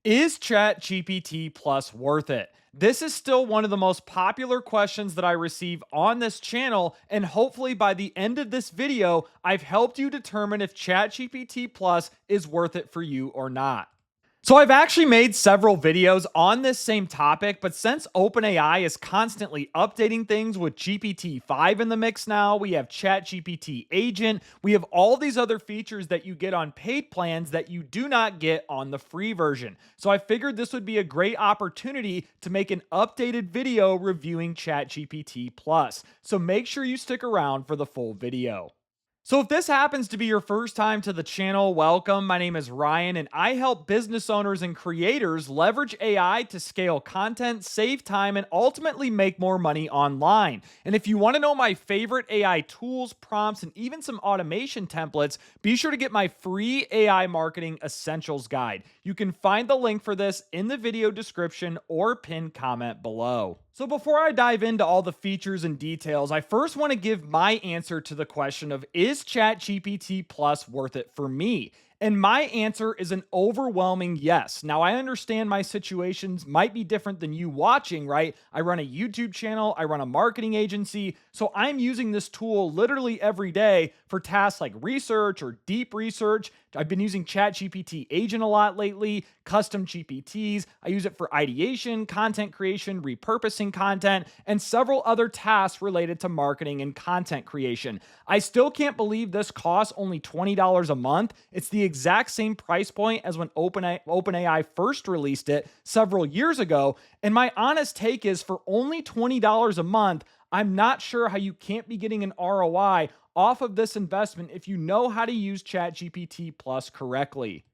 Is ChatGPT Plus worth it? This is still one of the most popular questions that I receive on this channel, and hopefully by the end of this video, I've helped you determine if ChatGPT Plus is worth it for you or not. So I've actually made several videos on this same topic, but since OpenAI is constantly updating things with GPT-5 in the mix now, we have ChatGPT Agent, we have all these other features that you get on paid plans that you do not get on the free version. So I figured this would be a great opportunity to make an updated video reviewing ChatGPT Plus. So make sure you stick around for the full video. So if this happens to be your first time to the channel, welcome. My name is Ryan, and I help business owners and creators leverage AI to scale content, save time, and ultimately make more money online. And if you want to know my favorite AI tools, prompts, and even some automation templates, be sure to get my free AI Marketing Essentials Guide. You can find the link for this in the video description or pinned comment below. So before I dive into all the features and details, I first want to give my answer to the question of, is ChatGPT Plus worth it for me? And my answer is an overwhelming yes. Now, I understand my situations might be different than you watching, right? I run a YouTube channel, I run a marketing agency, so I'm using this tool literally every day for tasks like research or deep research. I've been using ChatGPT Agent a lot lately, custom GPTs. I use it for ideation, content creation, repurposing content, and several other tasks related to marketing and content creation. I still can't believe this costs only $20 a month. It's the exact same price point as when OpenAI first released it several years ago. And my honest take is, for only $20 a month, I'm not sure how you can't be getting an ROI off of this investment if you know how to use ChatGPT Plus correctly.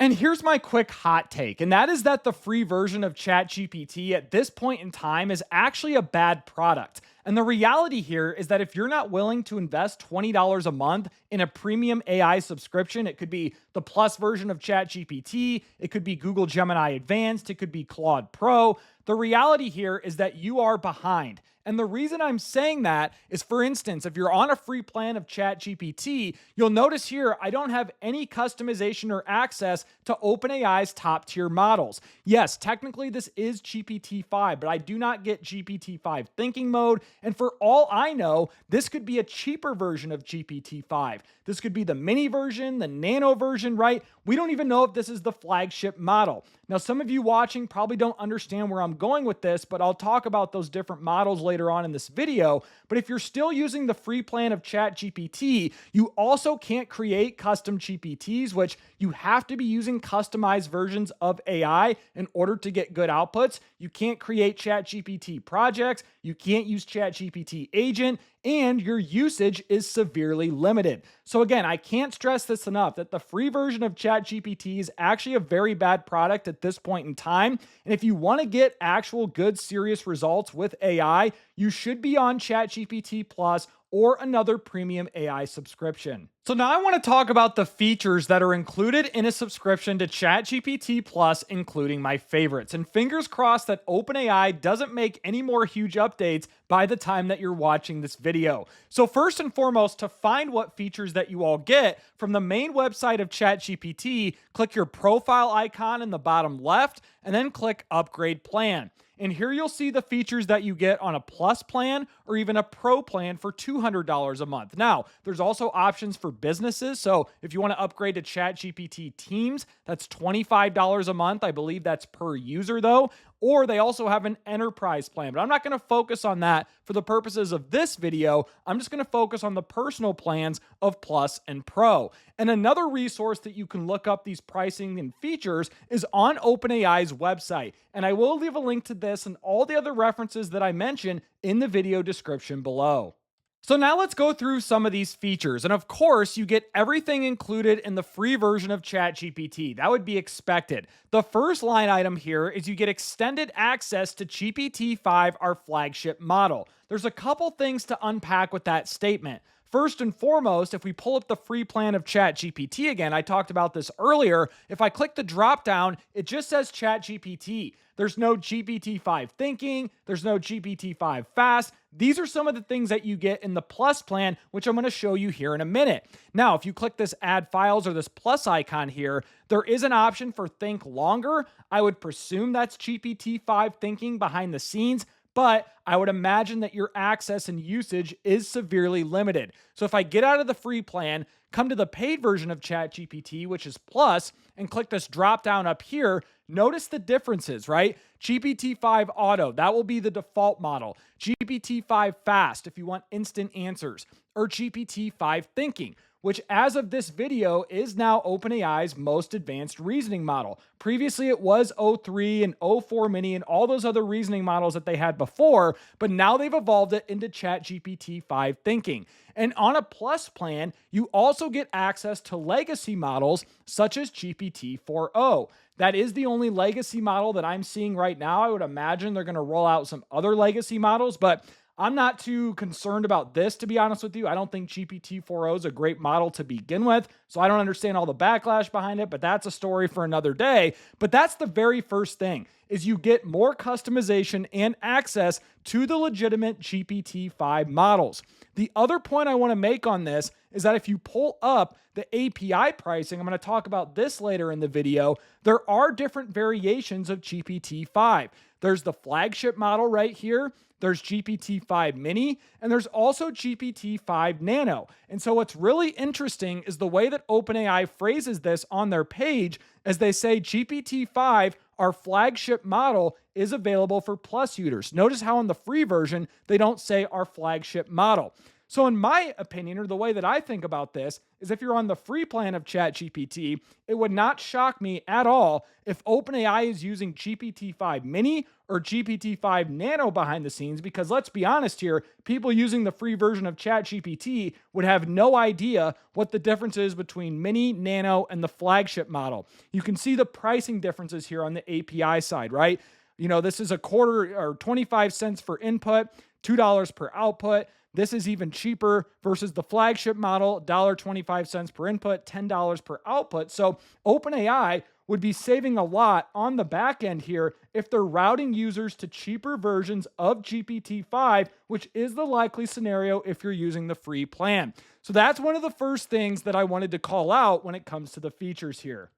And here's my quick hot take, and that is that the free version of ChatGPT at this point in time is actually a bad product. And the reality here is that if you're not willing to invest $20 a month in a premium AI subscription, it could be the Plus version of ChatGPT, it could be Google Gemini Advanced, it could be Claude Pro. The reality here is that you are behind. And the reason I'm saying that is, for instance, if you're on a free plan of ChatGPT, you'll notice here I don't have any customization or access to OpenAI's top tier models. Yes, technically this is GPT-5, but I do not get GPT-5 thinking mode. And for all I know, this could be a cheaper version of GPT-5. This could be the mini version, the nano version, right? We don't even know if this is the flagship model. Now, some of you watching probably don't understand where I'm going with this, but I'll talk about those different models later on in this video. But if you're still using the free plan of ChatGPT, you also can't create custom GPTs, which you have to be using customized versions of AI in order to get good outputs. You can't create ChatGPT projects. You can't use ChatGPT Agent, and your usage is severely limited. So again, I can't stress this enough, that the free version of ChatGPT is actually a very bad product at this point in time. And if you want to get actual good, serious results with AI, you should be on ChatGPT Plus or another premium AI subscription. So now I want to talk about the features that are included in a subscription to ChatGPT Plus, including my favorites. And fingers crossed that OpenAI doesn't make any more huge updates by the time that you're watching this video. So first and foremost, to find what features that you all get from the main website of ChatGPT, click your profile icon in the bottom left and then click Upgrade Plan. And here you'll see the features that you get on a Plus plan or even a Pro plan for $200 a month. Now, there's also options for businesses. So if you want to upgrade to ChatGPT Teams, that's $25 a month. I believe that's per user though. Or they also have an enterprise plan, but I'm not going to focus on that for the purposes of this video. I'm just going to focus on the personal plans of Plus and Pro. And another resource that you can look up these pricing and features is on OpenAI's website. And I will leave a link to this and all the other references that I mentioned in the video description below. So now let's go through some of these features. And of course, you get everything included in the free version of ChatGPT. That would be expected. The first line item here is you get extended access to GPT-5, our flagship model. There's a couple things to unpack with that statement. First and foremost, if we pull up the free plan of ChatGPT again, I talked about this earlier. If I click the drop down, it just says ChatGPT. There's no GPT-5 thinking, there's no GPT-5 fast. These are some of the things that you get in the Plus plan, which I'm going to show you here in a minute. Now, if you click this add files or this plus icon here, there is an option for think longer. I would presume that's GPT-5 thinking behind the scenes, but I would imagine that your access and usage is severely limited. So if I get out of the free plan, come to the paid version of ChatGPT, which is Plus, and click this drop down up here, notice the differences, right? GPT-5 Auto, that will be the default model. GPT-5 Fast, if you want instant answers, or GPT-5 Thinking, which as of this video is now OpenAI's most advanced reasoning model. Previously, it was O3 and O4 Mini and all those other reasoning models that they had before, but now they've evolved it into ChatGPT 5 Thinking. And on a Plus plan, you also get access to legacy models such as GPT-4o. That is the only legacy model that I'm seeing right now. I would imagine they're going to roll out some other legacy models, but I'm not too concerned about this, to be honest with you. I don't think GPT-4o is a great model to begin with, so I don't understand all the backlash behind it, but that's a story for another day. But that's the very first thing, is you get more customization and access to the legitimate GPT-5 models. The other point I want to make on this is that if you pull up the API pricing, I'm going to talk about this later in the video, there are different variations of GPT-5. There's the flagship model right here. There's GPT-5 Mini, and there's also GPT-5 Nano. And so what's really interesting is the way that OpenAI phrases this on their page, as they say GPT-5, our flagship model, is available for Plus users. Notice how in the free version, they don't say our flagship model. So in my opinion, or the way that I think about this, is if you're on the free plan of ChatGPT, it would not shock me at all if OpenAI is using GPT-5 Mini or GPT-5 Nano behind the scenes, because let's be honest here, people using the free version of ChatGPT would have no idea what the difference is between Mini, Nano, and the flagship model. You can see the pricing differences here on the API side, right? You know, this is a quarter or 25 cents for input, $2 per output. This is even cheaper versus the flagship model, $1.25 per input, $10 per output. So OpenAI would be saving a lot on the back end here if they're routing users to cheaper versions of GPT-5, which is the likely scenario if you're using the free plan. So that's one of the first things that I wanted to call out when it comes to the features here.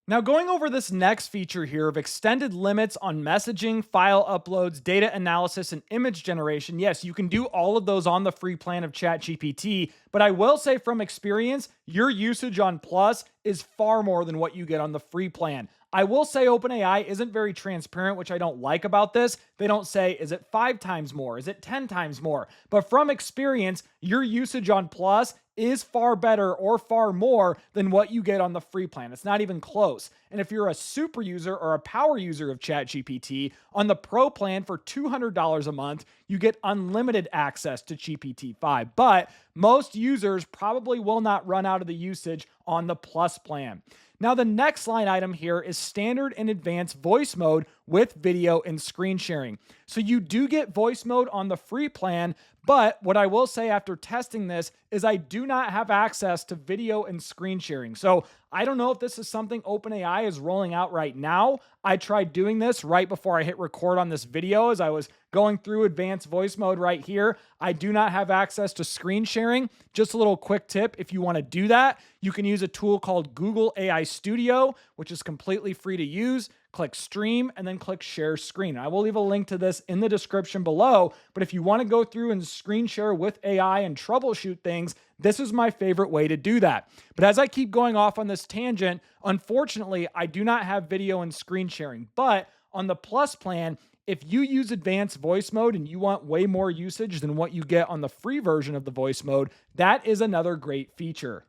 Now, going over this next feature here of extended limits on messaging, file uploads, data analysis, and image generation. Yes, you can do all of those on the free plan of ChatGPT, but I will say from experience, your usage on Plus is far more than what you get on the free plan. I will say OpenAI isn't very transparent, which I don't like about this. They don't say, is it 5 times more? Is it 10 times more? But from experience, your usage on Plus is far better or far more than what you get on the free plan. It's not even close. And if you're a super user or a power user of ChatGPT, on the Pro plan for $200 a month, you get unlimited access to GPT-5. But most users probably will not run out of the usage on the Plus plan. Now, the next line item here is standard and advanced voice mode with video and screen sharing. So you do get voice mode on the free plan, but what I will say after testing this is I do not have access to video and screen sharing. So I don't know if this is something OpenAI is rolling out right now. I tried doing this right before I hit record on this video as I was going through advanced voice mode right here. I do not have access to screen sharing. Just a little quick tip, if you want to do that, you can use a tool called Google AI Studio, which is completely free to use. Click stream and then click share screen. I will leave a link to this in the description below, but if you want to go through and screen share with AI and troubleshoot things, this is my favorite way to do that. But as I keep going off on this tangent, unfortunately, I do not have video and screen sharing. But on the Plus plan, if you use advanced voice mode and you want way more usage than what you get on the free version of the voice mode, that is another great feature.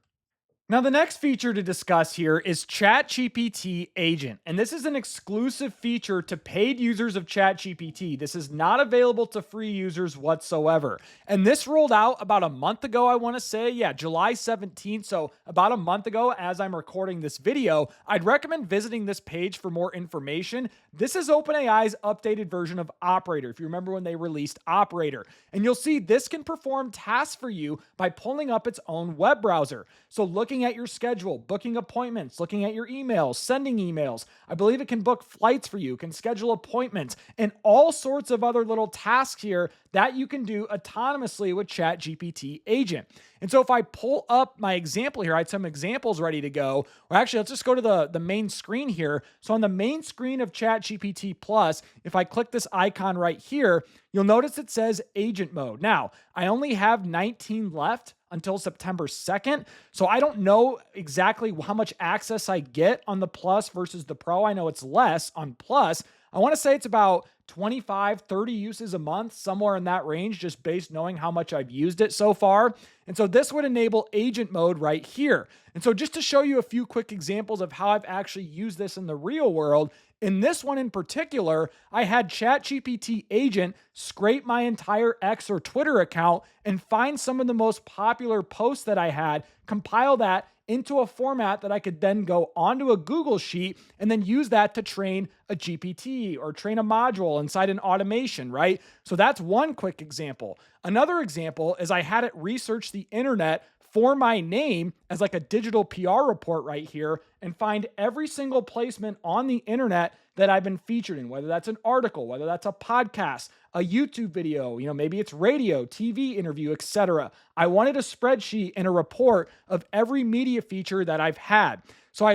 Now, the next feature to discuss here is ChatGPT Agent, and this is an exclusive feature to paid users of ChatGPT. This is not available to free users whatsoever. And this rolled out about a month ago, I want to say. Yeah, July 17th. So, about a month ago, as I'm recording this video, I'd recommend visiting this page for more information. This is OpenAI's updated version of Operator, if you remember when they released Operator. And you'll see this can perform tasks for you by pulling up its own web browser. So, looking at your schedule, booking appointments, looking at your emails, sending emails. I believe it can book flights for you, can schedule appointments, and all sorts of other little tasks here that you can do autonomously with ChatGPT Agent. And so if I pull up my example here, I had some examples ready to go. Or actually, let's just go to the main screen here. So on the main screen of ChatGPT Plus, if I click this icon right here, you'll notice it says agent mode. Now, I only have 19 left until September 2nd. So I don't know exactly how much access I get on the Plus versus the Pro. I know it's less on Plus. I want to say it's about 25, 30 uses a month, somewhere in that range, just based knowing how much I've used it so far. And so this would enable agent mode right here. And so just to show you a few quick examples of how I've actually used this in the real world, in this one in particular, I had ChatGPT Agent scrape my entire X or Twitter account and find some of the most popular posts that I had, compile that into a format that I could then go onto a Google Sheet and then use that to train a GPT or train a module inside an automation, right? So that's one quick example. Another example is I had it research the internet for my name as like a digital PR report right here and find every single placement on the internet that I've been featured in, whether that's an article, whether that's a podcast, a YouTube video, maybe it's radio, TV interview, etc. I wanted a spreadsheet and a report of every media feature that I've had. So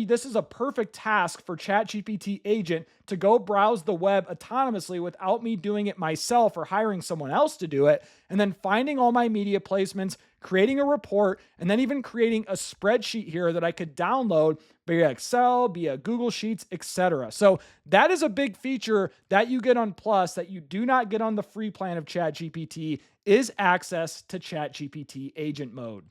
this is a perfect task for ChatGPT Agent to go browse the web autonomously without me doing it myself or hiring someone else to do it, and then finding all my media placements, creating a report, and then even creating a spreadsheet here that I could download via Excel, via Google Sheets, etc. So that is a big feature that you get on Plus that you do not get on the free plan of ChatGPT, is access to ChatGPT Agent mode.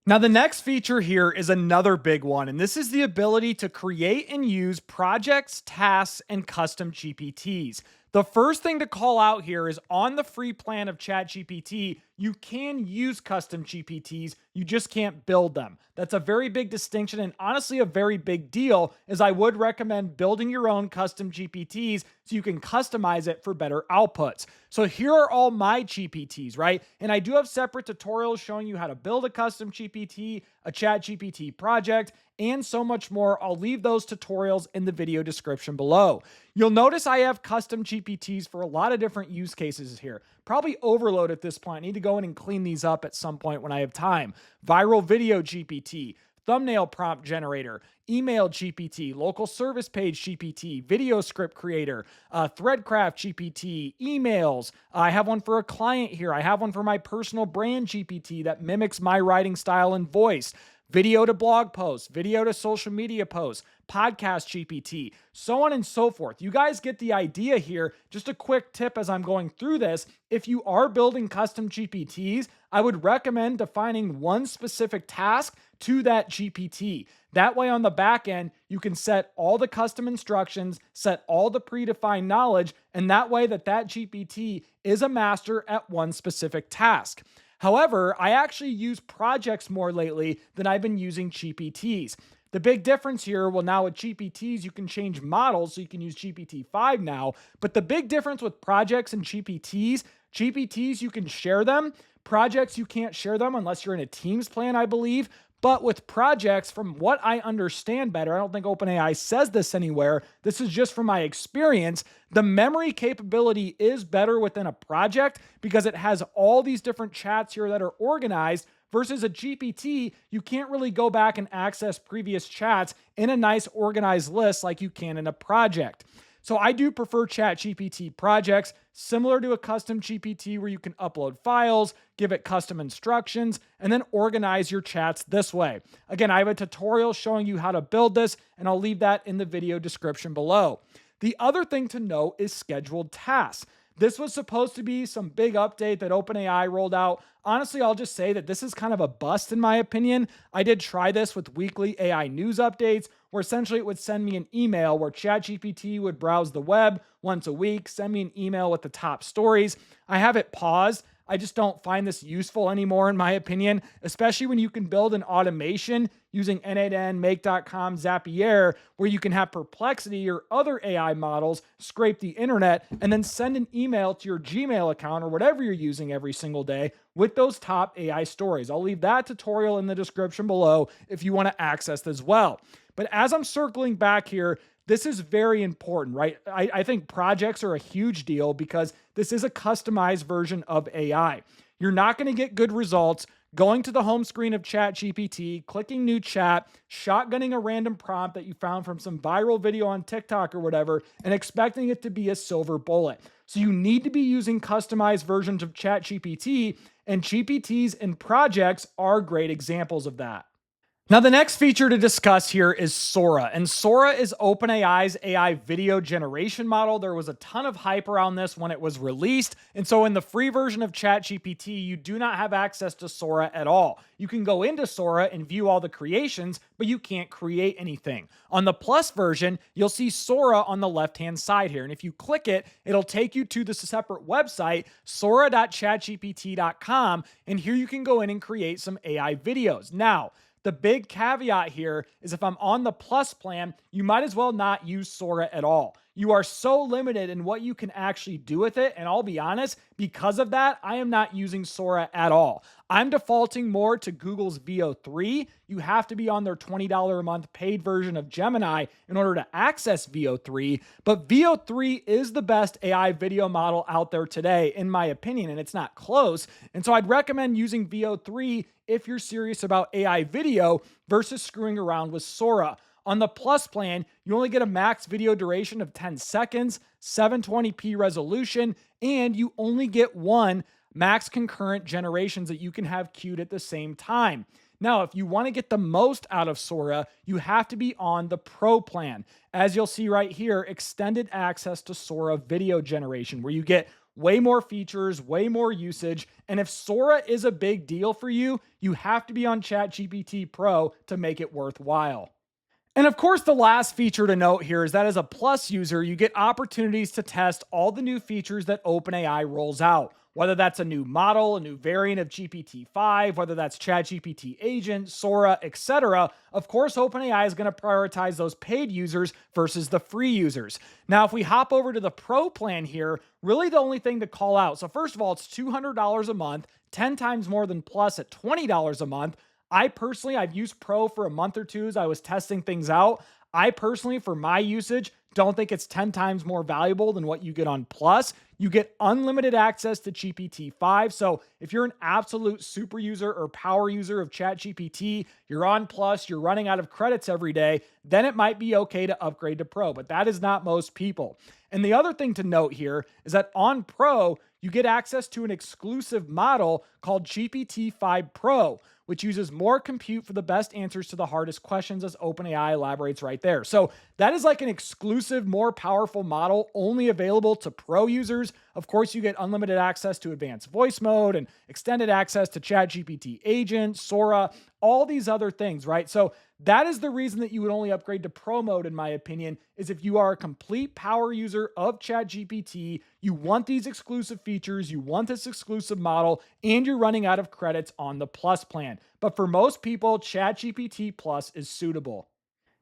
Now, the next feature here is another big one, and this is the ability to create and use projects, tasks, and custom GPTs. The first thing to call out here is on the free plan of ChatGPT, you can use custom GPTs, you just can't build them. That's a very big distinction and honestly a very big deal, as I would recommend building your own custom GPTs so you can customize it for better outputs. So here are all my GPTs, right? And I do have separate tutorials showing you how to build a custom GPT, a ChatGPT project, and so much more. I'll leave those tutorials in the video description below. You'll notice I have custom GPTs for a lot of different use cases here. Probably overload at this point. I need to go in and clean these up at some point when I have time. Viral video GPT, thumbnail prompt generator, email GPT, local service page GPT, video script creator, Threadcraft GPT, emails. I have one for a client here. I have one for my personal brand GPT that mimics my writing style and voice. Video to blog posts, video to social media posts, podcast GPT, so on and so forth. You guys get the idea here. Just a quick tip as I'm going through this. If you are building custom GPTs, I would recommend defining one specific task to that GPT. That way on the back end, you can set all the custom instructions, set all the predefined knowledge, and that way that GPT is a master at one specific task. However, I actually use projects more lately than I've been using GPTs. The big difference here, well, now with GPTs, you can change models, so you can use GPT-5 now. But the big difference with projects and GPTs, you can share them. Projects, you can't share them unless you're in a Teams plan, I believe. But with projects, from what I understand better, I don't think OpenAI says this anywhere. This is just from my experience. The memory capability is better within a project because it has all these different chats here that are organized versus a GPT. You can't really go back and access previous chats in a nice organized list like you can in a project. So I do prefer ChatGPT projects, similar to a custom GPT where you can upload files, give it custom instructions, and then organize your chats this way. Again, I have a tutorial showing you how to build this, and I'll leave that in the video description below. The other thing to note is scheduled tasks. This was supposed to be some big update that OpenAI rolled out. Honestly, I'll just say that this is kind of a bust in my opinion. I did try this with weekly AI news updates, where essentially it would send me an email where ChatGPT would browse the web once a week, send me an email with the top stories. I have it paused. I just don't find this useful anymore, in my opinion, especially when you can build an automation using N8N, Make.com, Zapier, where you can have Perplexity or other AI models scrape the internet and then send an email to your Gmail account or whatever you're using every single day with those top AI stories. I'll leave that tutorial in the description below if you want to access this as well. But as I'm circling back here, this is very important, right? I think projects are a huge deal because this is a customized version of AI. You're not going to get good results going to the home screen of ChatGPT, clicking new chat, shotgunning a random prompt that you found from some viral video on TikTok or whatever, and expecting it to be a silver bullet. So you need to be using customized versions of ChatGPT, and GPTs and projects are great examples of that. Now, the next feature to discuss here is Sora, and Sora is OpenAI's AI video generation model. There was a ton of hype around this when it was released, and so in the free version of ChatGPT, you do not have access to Sora at all. You can go into Sora and view all the creations, but you can't create anything. On the Plus version, you'll see Sora on the left-hand side here, and if you click it, it'll take you to the separate website, sora.chatgpt.com, and here you can go in and create some AI videos. Now, the big caveat here is if I'm on the Plus plan, you might as well not use Sora at all. You are so limited in what you can actually do with it, and I'll be honest, because of that, I am not using Sora at all. I'm defaulting more to Google's Veo 3. You have to be on their $20 a month paid version of Gemini in order to access Veo 3, but Veo 3 is the best AI video model out there today, in my opinion, and it's not close, and so I'd recommend using Veo 3 if you're serious about AI video versus screwing around with Sora. On the Plus plan, you only get a max video duration of 10 seconds, 720p resolution, and you only get one max concurrent generations that you can have queued at the same time. Now, if you want to get the most out of Sora, you have to be on the Pro plan. As you'll see right here, extended access to Sora video generation, where you get way more features, way more usage, and if Sora is a big deal for you, you have to be on ChatGPT Pro to make it worthwhile. And of course, the last feature to note here is that as a Plus user, you get opportunities to test all the new features that OpenAI rolls out. Whether that's a new model, a new variant of GPT-5, whether that's ChatGPT Agent, Sora, etc. Of course, OpenAI is going to prioritize those paid users versus the free users. Now, if we hop over to the Pro plan here, really the only thing to call out. So first of all, it's $200 a month, 10 times more than Plus at $20 a month. I've used Pro for a month or two as I was testing things out. I personally, for my usage, don't think it's 10 times more valuable than what you get on Plus. You get unlimited access to GPT-5. So if you're an absolute super user or power user of ChatGPT, you're on Plus, you're running out of credits every day, then it might be okay to upgrade to Pro, but that is not most people. And the other thing to note here is that on Pro, you get access to an exclusive model called GPT-5 Pro, which uses more compute for the best answers to the hardest questions, as OpenAI elaborates right there. So that is like an exclusive, more powerful model only available to Pro users. Of course, you get unlimited access to advanced voice mode and extended access to ChatGPT Agent, Sora, all these other things, right? So that is the reason that you would only upgrade to Pro mode, in my opinion, is if you are a complete power user of ChatGPT, you want these exclusive features, you want this exclusive model, and you're running out of credits on the Plus plan. But for most people, ChatGPT Plus is suitable.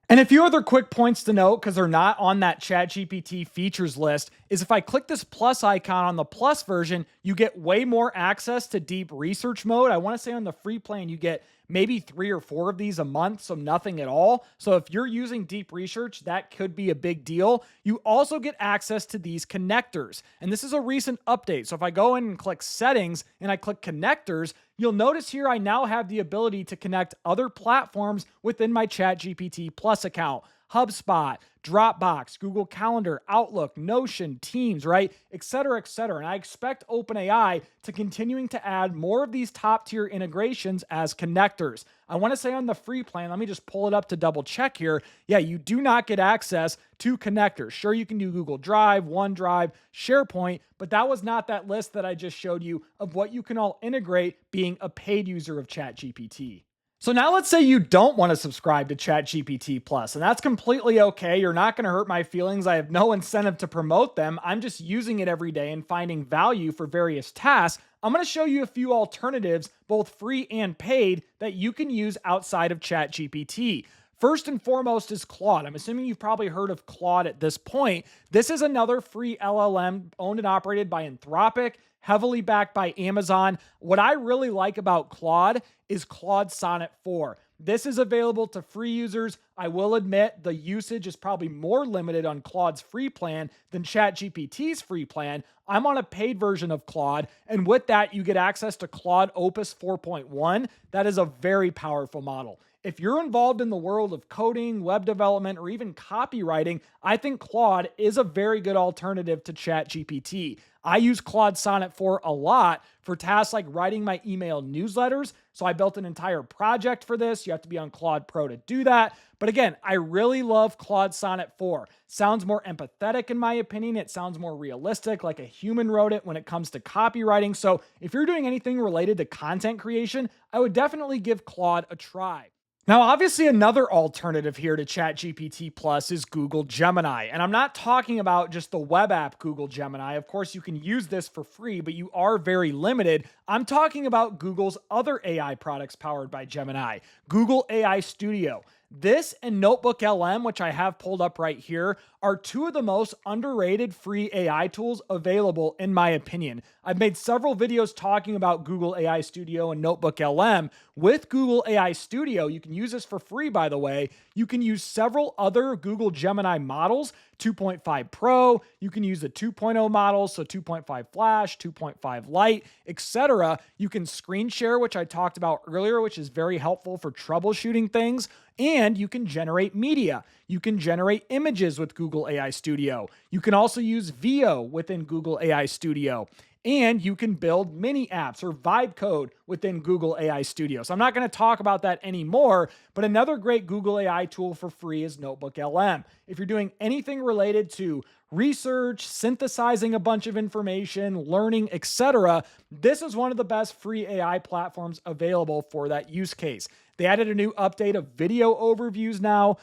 And a few other quick points to note, because they're not on that ChatGPT features list, is if I click this plus icon on the Plus version, you get way more access to deep research mode. I want to say on the free plan, you get maybe 3 or 4 of these a month, so nothing at all. So if you're using deep research, that could be a big deal. You also get access to these connectors, and this is a recent update. So if I go in and click settings and I click connectors, you'll notice here I now have the ability to connect other platforms within my ChatGPT Plus account. HubSpot, Dropbox, Google Calendar, Outlook, Notion, Teams, right? Et cetera, et cetera. And I expect OpenAI to continuing to add more of these top tier integrations as connectors. I want to say on the free plan, let me just pull it up to double check here. Yeah, you do not get access to connectors. Sure, you can do Google Drive, OneDrive, SharePoint, but that was not that list that I just showed you of what you can all integrate being a paid user of ChatGPT. So now let's say you don't want to subscribe to ChatGPT Plus, and that's completely okay. You're not going to hurt my feelings. I have no incentive to promote them. I'm just using it every day and finding value for various tasks. I'm going to show you a few alternatives, both free and paid, that you can use outside of ChatGPT. First and foremost is Claude. I'm assuming you've probably heard of Claude at this point. This is another free LLM owned and operated by Anthropic, heavily backed by Amazon. What I really like about Claude is Claude Sonnet 4. This is available to free users. I will admit the usage is probably more limited on Claude's free plan than ChatGPT's free plan. I'm on a paid version of Claude, and with that, you get access to Claude Opus 4.1. That is a very powerful model. If you're involved in the world of coding, web development, or even copywriting, I think Claude is a very good alternative to ChatGPT. I use Claude Sonnet 4 a lot for tasks like writing my email newsletters. So I built an entire project for this. You have to be on Claude Pro to do that. But again, I really love Claude Sonnet 4. Sounds more empathetic in my opinion. It sounds more realistic, like a human wrote it when it comes to copywriting. So if you're doing anything related to content creation, I would definitely give Claude a try. Now, obviously, another alternative here to ChatGPT Plus is Google Gemini. And I'm not talking about just the web app Google Gemini. Of course, you can use this for free, but you are very limited. I'm talking about Google's other AI products powered by Gemini, Google AI Studio. This and Notebook LM, which I have pulled up right here, are two of the most underrated free AI tools available in my opinion. I've made several videos talking about Google AI Studio and Notebook LM. With Google AI Studio, you can use this for free, by the way. You can use several other Google Gemini models, 2.5 Pro, you can use the 2.0 models, so 2.5 Flash, 2.5 Lite, etc. You can screen share, which I talked about earlier, which is very helpful for troubleshooting things. And you can generate media. You can generate images with Google AI Studio. You can also use VO within Google AI Studio. And you can build mini apps or vibe code within Google AI Studio. So I'm not going to talk about that anymore, but another great Google AI tool for free is Notebook LM. If you're doing anything related to research, synthesizing a bunch of information, learning, etc., this is one of the best free AI platforms available for that use case. They added a new update of video overviews now.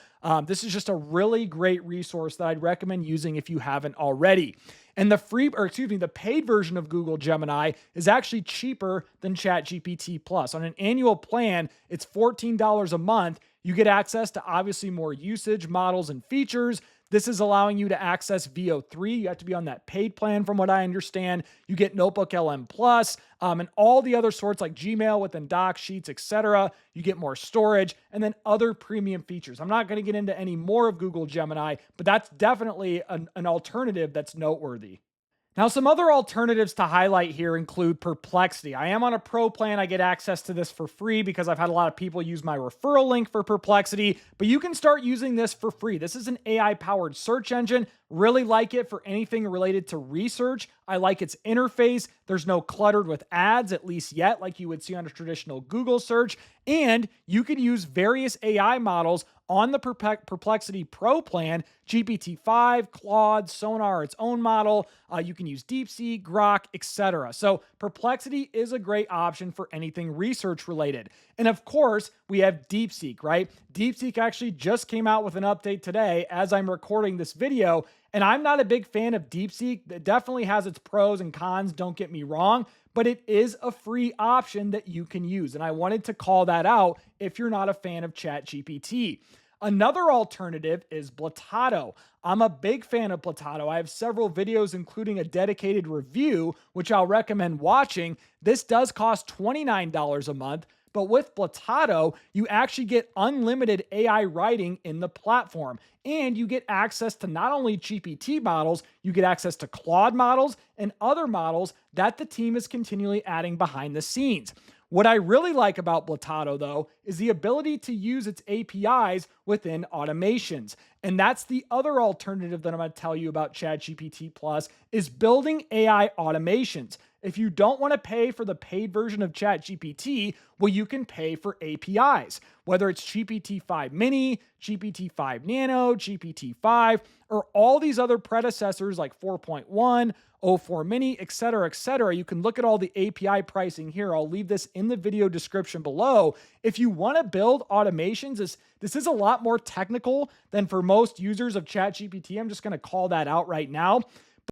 This is just a really great resource that I'd recommend using if you haven't already. And the paid version of Google Gemini is actually cheaper than ChatGPT Plus. On an annual plan, it's $14 a month. You get access to obviously more usage, models, and features. This is allowing you to access VO3. You have to be on that paid plan from what I understand. You get Notebook LM Plus and all the other sorts like Gmail within Docs, Sheets, etc. You get more storage and then other premium features. I'm not going to get into any more of Google Gemini, but that's definitely an alternative that's noteworthy. Now, some other alternatives to highlight here include Perplexity. I am on a pro plan. I get access to this for free because I've had a lot of people use my referral link for Perplexity, but you can start using this for free. This is an AI-powered search engine. Really like it for anything related to research. I like its interface. There's no cluttered with ads, at least yet, like you would see on a traditional Google search. And you can use various AI models on the Perplexity Pro plan, GPT-5, Claude, Sonar, its own model. You can use DeepSeek, Grok, etc. So Perplexity is a great option for anything research related. And of course, we have DeepSeek, right? DeepSeek actually just came out with an update today as I'm recording this video. And I'm not a big fan of DeepSeek. It definitely has its pros and cons, don't get me wrong, but it is a free option that you can use. And I wanted to call that out if you're not a fan of ChatGPT. Another alternative is Blotado. I'm a big fan of Blotado. I have several videos, including a dedicated review, which I'll recommend watching. This does cost $29 a month, but with Blotado, you actually get unlimited AI writing in the platform. And you get access to not only GPT models, you get access to Claude models and other models that the team is continually adding behind the scenes. What I really like about Blatato, though, is the ability to use its APIs within automations. And that's the other alternative that I'm going to tell you about ChatGPT Plus is building AI automations. If you don't want to pay for the paid version of ChatGPT, well, you can pay for APIs, whether it's GPT-5 Mini, GPT-5 Nano, GPT-5, or all these other predecessors like 4.1, O4 Mini, et cetera, et cetera. You can look at all the API pricing here. I'll leave this in the video description below. If you want to build automations, this is a lot more technical than for most users of ChatGPT. I'm just going to call that out right now.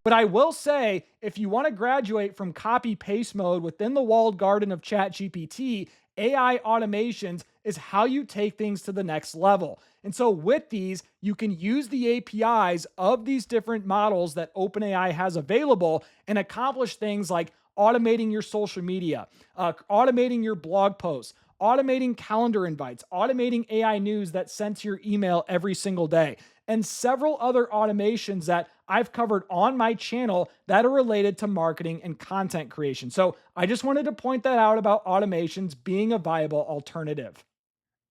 But I will say, if you want to graduate from copy paste mode within the walled garden of ChatGPT, AI automations is how you take things to the next level. And so with these, you can use the APIs of these different models that OpenAI has available and accomplish things like automating your social media, automating your blog posts, automating calendar invites, automating AI news that sent to your email every single day, and several other automations that I've covered on my channel that are related to marketing and content creation. So I just wanted to point that out about automations being a viable alternative.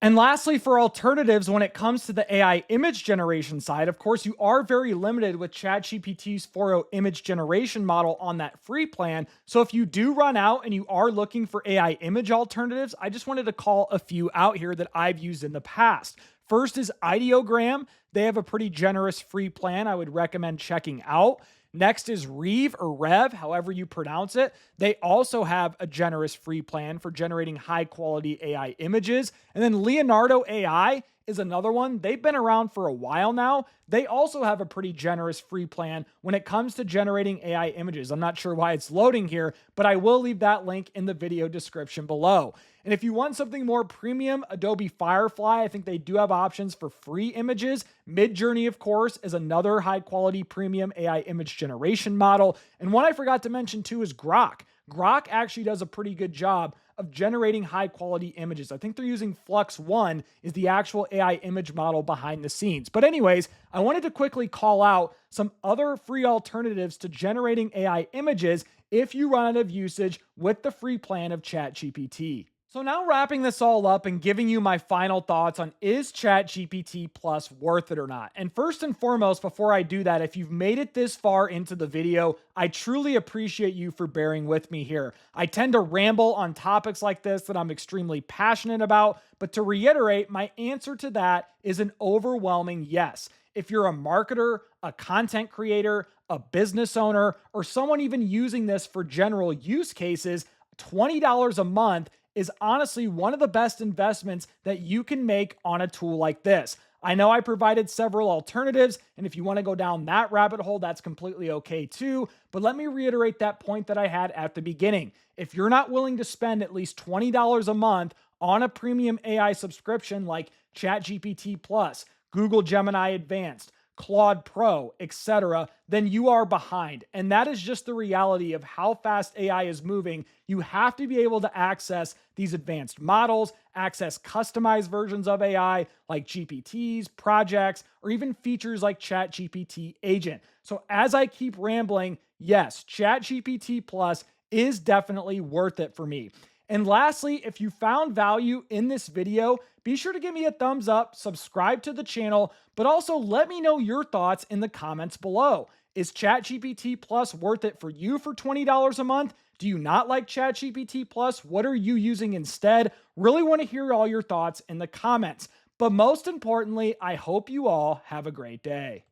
And lastly, for alternatives, when it comes to the AI image generation side, of course, you are very limited with ChatGPT's 4.0 image generation model on that free plan. So if you do run out and you are looking for AI image alternatives, I just wanted to call a few out here that I've used in the past. First is Ideogram. They have a pretty generous free plan I would recommend checking out. Next is Rev or Rev, however you pronounce it. They also have a generous free plan for generating high quality AI images. And then Leonardo AI is another one. They've been around for a while now. They also have a pretty generous free plan when it comes to generating AI images. I'm not sure why it's loading here, but I will leave that link in the video description below. And if you want something more premium, Adobe Firefly, I think they do have options for free images. Midjourney, of course, is another high quality premium AI image generation model. And one I forgot to mention too is Grok. Grok actually does a pretty good job of generating high quality images. I think they're using Flux One is the actual AI image model behind the scenes. But anyways, I wanted to quickly call out some other free alternatives to generating AI images if you run out of usage with the free plan of ChatGPT. So now wrapping this all up and giving you my final thoughts on is ChatGPT Plus worth it or not? And first and foremost, before I do that, if you've made it this far into the video, I truly appreciate you for bearing with me here. I tend to ramble on topics like this that I'm extremely passionate about, but to reiterate, my answer to that is an overwhelming yes. If you're a marketer, a content creator, a business owner, or someone even using this for general use cases, $20 a month is honestly one of the best investments that you can make on a tool like this. I know I provided several alternatives, and if you want to go down that rabbit hole, that's completely okay too. But let me reiterate that point that I had at the beginning. If you're not willing to spend at least $20 a month on a premium AI subscription like ChatGPT Plus, Google Gemini Advanced, Claude Pro, etc., then you are behind. And that is just the reality of how fast AI is moving. You have to be able to access these advanced models, access customized versions of AI like GPTs, projects, or even features like ChatGPT Agent. So as I keep rambling, yes, ChatGPT Plus is definitely worth it for me. And lastly, if you found value in this video, be sure to give me a thumbs up, subscribe to the channel, but also let me know your thoughts in the comments below. Is ChatGPT Plus worth it for you for $20 a month? Do you not like ChatGPT Plus? What are you using instead? Really want to hear all your thoughts in the comments. But most importantly, I hope you all have a great day.